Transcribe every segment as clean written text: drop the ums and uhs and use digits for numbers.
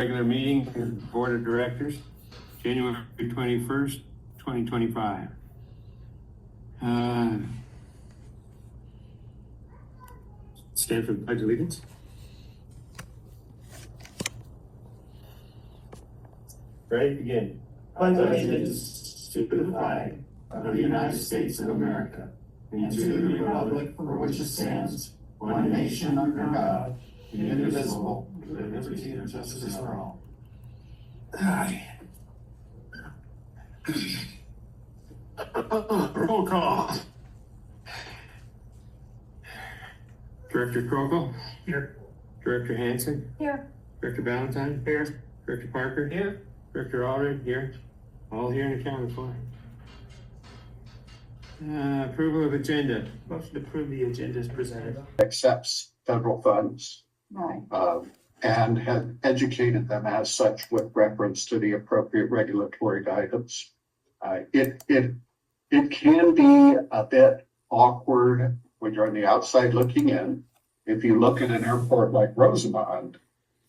Regular meeting of the Board of Directors, January 21st, 2025. Stand for the Pledge of Allegiance. Ready? Begin. Pledge allegiance to the flag of the United States of America and to the republic for which it stands, one nation under God, indivisible, with liberty and justice for all. Roll call. Director Krokel. Here. Director Hansen. Here. Director Valentine. Here. Director Parker. Here. Director Allred here. All here and accounted for. Approval of agenda. Motion to approve the agenda is presented. Accepts federal funds Right. and have educated them as such with reference to the appropriate regulatory guidance. It can be a bit awkward when you're on the outside looking in. If you look at an airport like Rosamond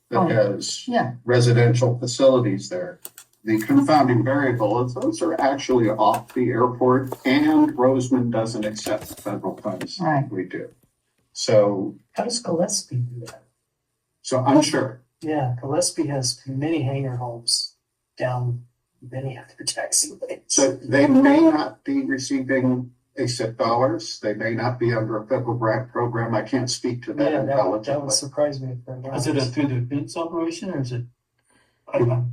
that has residential facilities there, the confounding variable is those are actually off the airport, and Rosamond doesn't accept federal funds. Right. We do. So How does Gillespie do that? I'm sure. Yeah, Gillespie has many hangar homes down many of their taxiways. So they may not be receiving ASIP dollars. They may not be under a federal grant program. I can't speak to that Yeah, that would intelligently. surprise me if they're not. Is it a through the fence operation or is it?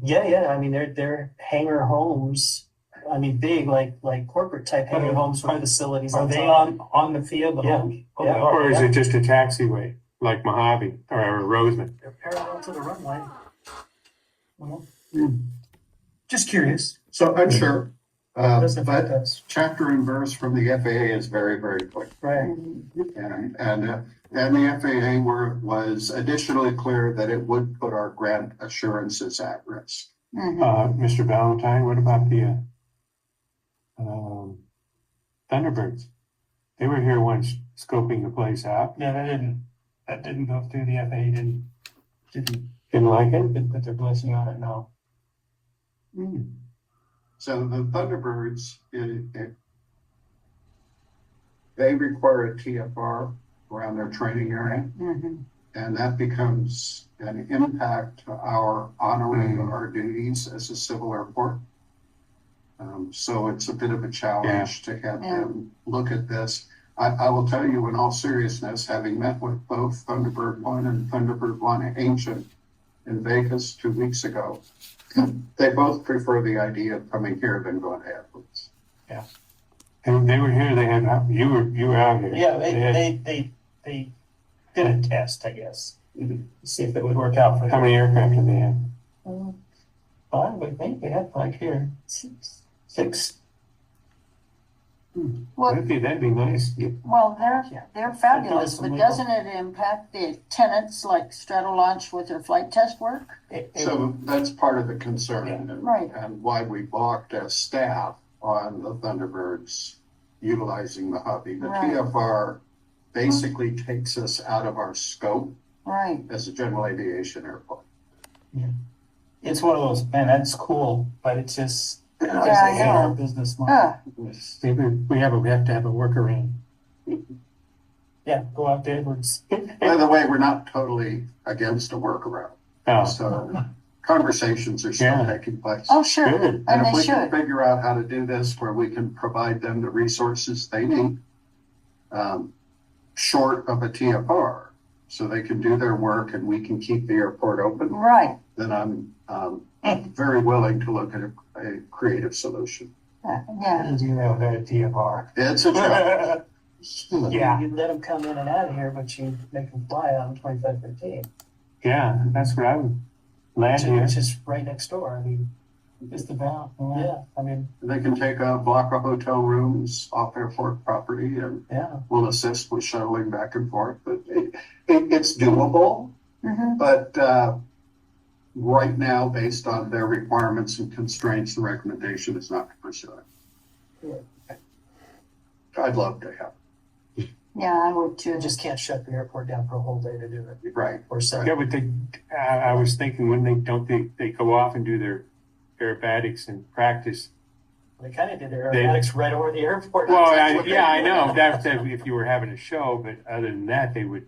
Yeah. I mean, they're hangar homes. I mean, big like corporate type hangar homes with facilities. Are they top. on the field? The Yeah. homes? Oh, Yeah. they are. Or is it just a taxiway like Mojave or Roseman? They're parallel to the runway. Just curious. So I'm sure. Doesn't affect But us. chapter and verse from the FAA is very, very clear. Right. And the FAA was additionally clear that it would put our grant assurances at risk. Mr. Valentine, what about the Thunderbirds? They were here once scoping the place out. Yeah, that didn't go through the FAA, Didn't like it? didn't put their blessing on it, no. So the Thunderbirds, they require a TFR around their training area. And that becomes an impact to our honoring of our duties as a civil airport. So it's a bit of a challenge to have them look at this. I will tell you in all seriousness, having met with both Thunderbird 1 and Thunderbird 1 Ancient in Vegas 2 weeks ago, they both prefer the idea of coming here than going to airports. And they were here, you were out here. Yeah, They they did a test, I guess. See if it would work out for How them. many aircraft did they have? Five, I think they had five here. Six. Well, That'd be nice. well, they're fabulous, but doesn't it impact the tenants like Stratolaunch with their flight test work? So that's part of the concern and, Right. and why we balked as staff on the Thunderbirds utilizing the hubby. The Right. TFR basically takes us out of our scope Right. as a general aviation airport. It's one of those, man, that's cool, but it's just, Yeah, I hate our know. business model. We have to have a workaround. Yeah, go out there, Edwards. By the way, we're not totally against a workaround. Oh, So conversations are still Yeah. taking place. Oh, sure, good. and And if they we can should. figure out how to do this where we can provide them the resources they need, short of a TFR, so they can do their work and we can keep the airport open, Right, then I'm very willing to look at a creative solution. yeah. You have a TFR. It's a challenge. Yeah. You let them come in and out of here, but you make them fly on 2515, yeah, that's what I would land here. which is right next door. I mean, Just about. yeah, I mean, They can take a block of hotel rooms off airport property and yeah. we'll assist with shuttling back and forth. But it's doable, but right now, based on their requirements and constraints, the recommendation is not to pursue it. I'd love to have. Yeah, I would too. You just can't shut the airport down for a whole day to do it. Right. Or so. Yeah, but I was thinking when they go off and do their aerobatics and practice. They kind of did their aerobatics right over the airport. Well, That's I know that's if you were having a show, but other than that, they would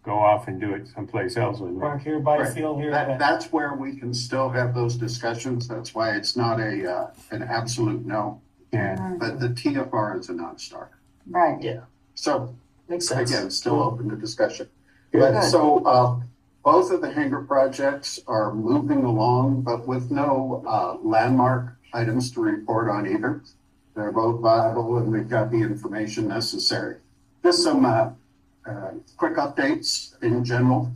go off and do it someplace else. Park here, buy a Right. field here. That's where we can still have those discussions. That's why it's not an absolute no. Yeah. But the TFR is a non-starter. Right. Yeah, So makes sense. again, still open to discussion. Good. But so both of the hangar projects are moving along, but with no landmark items to report on either. They're both viable and we've got the information necessary. Just some quick updates in general.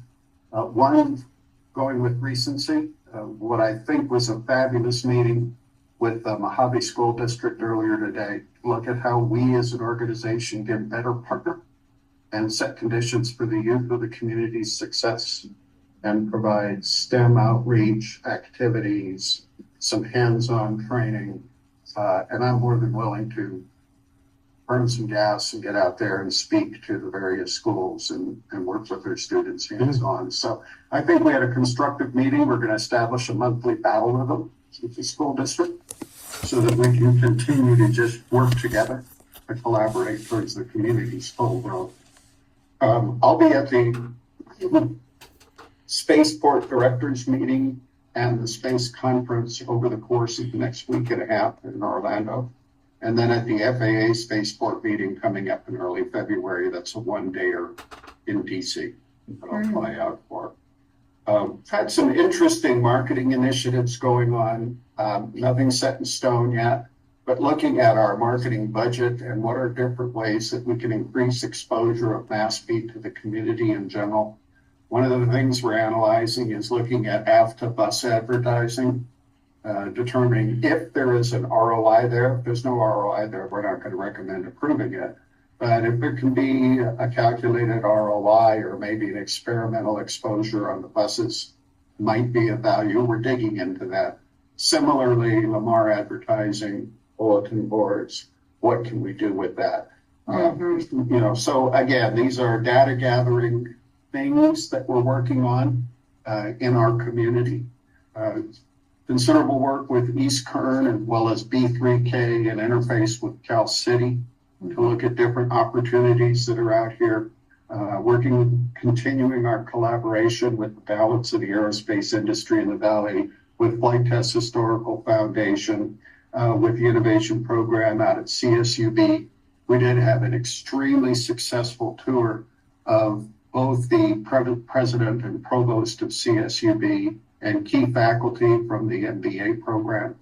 One, going with recency, what I think was a fabulous meeting with the Mojave School District earlier today. Look at how we as an organization can better partner and set conditions for the youth of the community's success and provide STEM outreach activities, some hands-on training. And I'm more than willing to burn some gas and get out there and speak to the various schools and work with their students hands-on. So I think we had a constructive meeting. We're going to establish a monthly battle rhythm with the school district so that we can continue to just work together and collaborate towards the community's full growth. I'll be at the Spaceport Directors Meeting and the Space Conference over the course of the next week and a half in Orlando. And then at the FAA Spaceport Meeting coming up in early February. That's a one-dayer in DC that I'll fly out for. Had some interesting marketing initiatives going on. Nothing set in stone yet, but looking at our marketing budget and what are different ways that we can increase exposure of MassBeat to the community in general. One of the things we're analyzing is looking at AFTA bus advertising, determining if there is an ROI there. If there's no ROI there, we're not going to recommend approving it. But if there can be a calculated ROI or maybe an experimental exposure on the buses might be of value, we're digging into that. Similarly, Lamar advertising, bulletin boards, what can we do with that? So again, these are data gathering things that we're working on in our community. Considerable work with East Kern as well as B3K and interface with Cal City to look at different opportunities that are out here. Continuing our collaboration with the balance of the aerospace industry in the Valley, with Flight Test Historical Foundation, with the innovation program out at CSUB. We did have an extremely successful tour of both the president and provost of CSUB and key faculty from the MBA program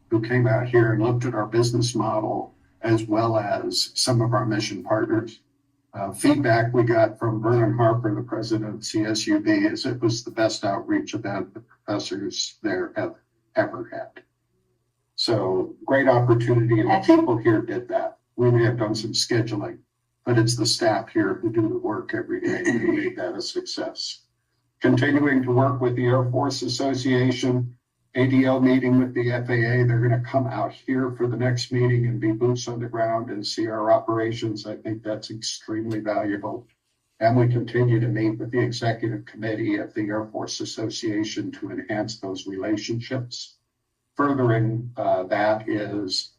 who came out here and looked at our business model as well as some of our mission partners. Feedback we got from Vernon Harper, the president of CSUB, is it was the best outreach event the professors there have ever had. So great opportunity, and the people here did that. We may have done some scheduling, but it's the staff here who do the work every day to make that a success. Continuing to work with the Air Force Association, ADL meeting with the FAA. They're going to come out here for the next meeting and be boots on the ground and see our operations. I think that's extremely valuable. And we continue to meet with the executive committee of the Air Force Association to enhance those relationships. Furthering that is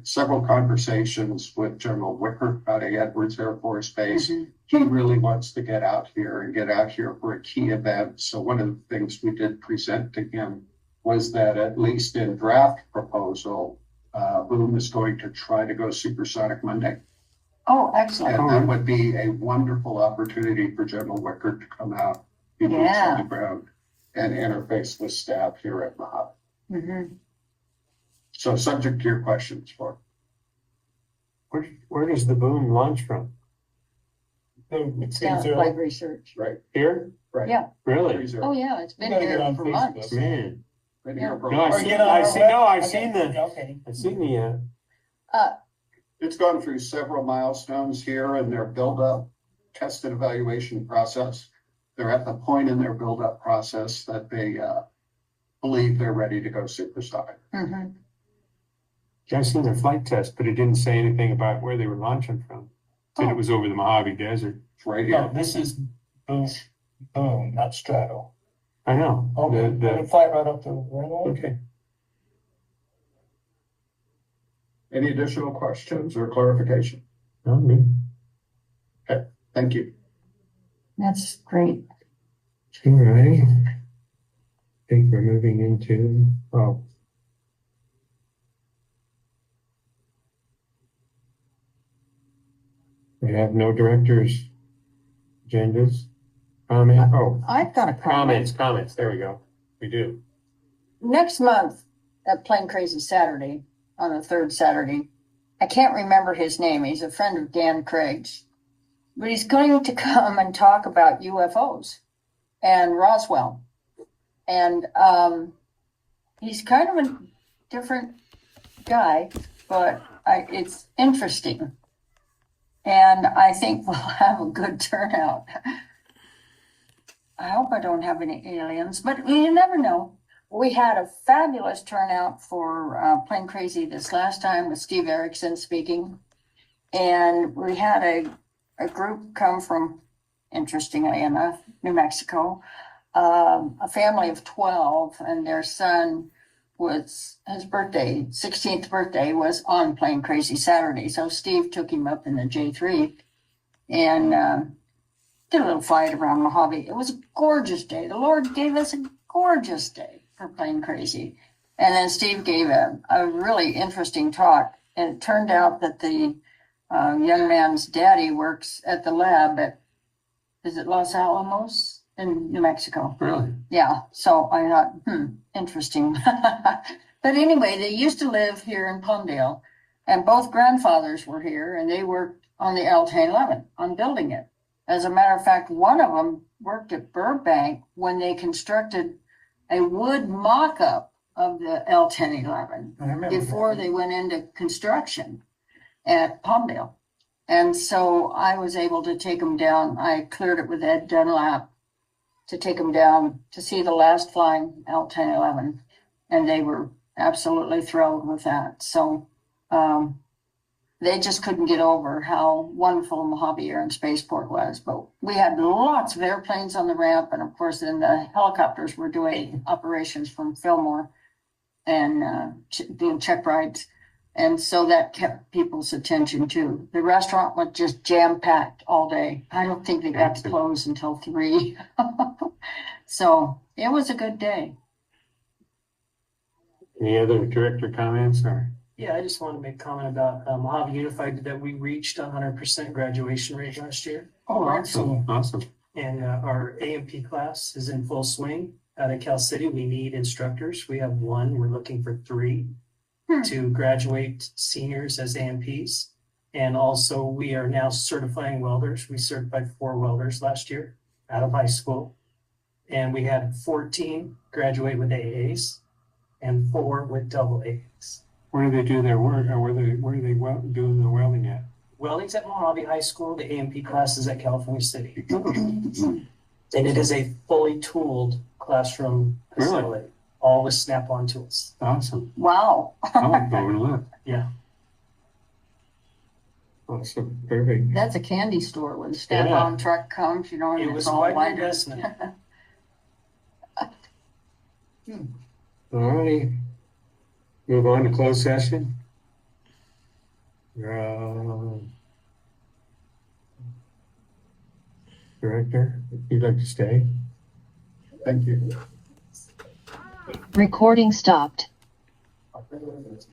several conversations with General Wicker out of Edwards Air Force Base. He really wants to get out here for a key event. So one of the things we did present to him was that at least in draft proposal, Boom is going to try to go Supersonic Monday. Oh, excellent. And that would be a wonderful opportunity for General Wicker to come out, be boots on the ground, and interface with staff here at Mojave. So subject to your questions, for Where does the Boom launch from? It's down at Flight Research. right Here? right. Yeah. Really? Oh, yeah, it's been You gotta get here on for Facebook. months. Man. Video No, I've Or seen, get on I've our seen, web- no, I've okay, seen the, okay. I've seen the, It's gone through several milestones here in their build-up, test and evaluation process. They're at the point in their build-up process that they believe they're ready to go supersonic. I've seen their flight test, but it didn't say anything about where they were launching from. Said it was over the Mojave Desert. It's right No, here. this is Boone, not Straddle. I know. Okay, The- let me fly right up to where okay. Any additional questions or clarification? Okay. Thank you. That's great. All right. I think we're moving into, oh. We have no directors' agendas. Comment, oh, I've got a comment. comments, there we go. We do. Next month at Plain Crazy Saturday, on the third Saturday, I can't remember his name. He's a friend of Dan Craig's. But he's going to come and talk about UFOs and Roswell. And he's kind of a different guy, but it's interesting. And I think we'll have a good turnout. I hope I don't have any aliens, but you never know. We had a fabulous turnout for Plain Crazy this last time with Steve Erickson speaking. And we had a group come from, interestingly enough, New Mexico, a family of 12, and their son was, his birthday, 16th birthday was on Plain Crazy Saturday. So Steve took him up in the J3 and did a little flight around Mojave. It was a gorgeous day. The Lord gave us a gorgeous day for Plain Crazy. And then Steve gave a really interesting talk. And it turned out that the young man's daddy works at the lab at, is it Los Alamos in New Mexico? Really? Yeah. So I thought, interesting. But anyway, they used to live here in Palmdale, and both grandfathers were here, and they worked on the L-1011 on building it. As a matter of fact, one of them worked at Burbank when they constructed a wood mock-up of the L-1011 before they went into construction at Palmdale. And so I was able to take them down. I cleared it with Ed Dunlap to take them down to see the last flying L-1011. And they were absolutely thrilled with that. So they just couldn't get over how wonderful Mojave Air and Spaceport was. But we had lots of airplanes on the ramp. And of course, then the helicopters were doing operations from Fillmore and doing check rides. And so that kept people's attention too. The restaurant was just jam-packed all day. I don't think they got to close until 3. So it was a good day. Any other director comments or? Yeah, I just want to make a comment about Mojave Unified, that we reached 100% graduation rate last year. Oh, excellent. Awesome. And our AMP class is in full swing. Out of Cal City, we need instructors. We have 1. We're looking for 3 to graduate seniors as AMPs. And also, we are now certifying welders. We certified 4 welders last year out of high school. And we had 14 graduate with AAs and 4 with double A's. Where do they do their work, or where are they doing the welding at? Welding's at Mojave High School. The AMP class is at California City. And it is a fully tooled classroom facility, all with Snap-on tools. Awesome. Wow. I like going to look. Yeah. Awesome. Perfect. That's a candy store when the Snap-on truck comes, you know, and It it's was all quite white. investment. All righty. Move on to closed session. Director, if you'd like to stay. Thank you. Recording stopped.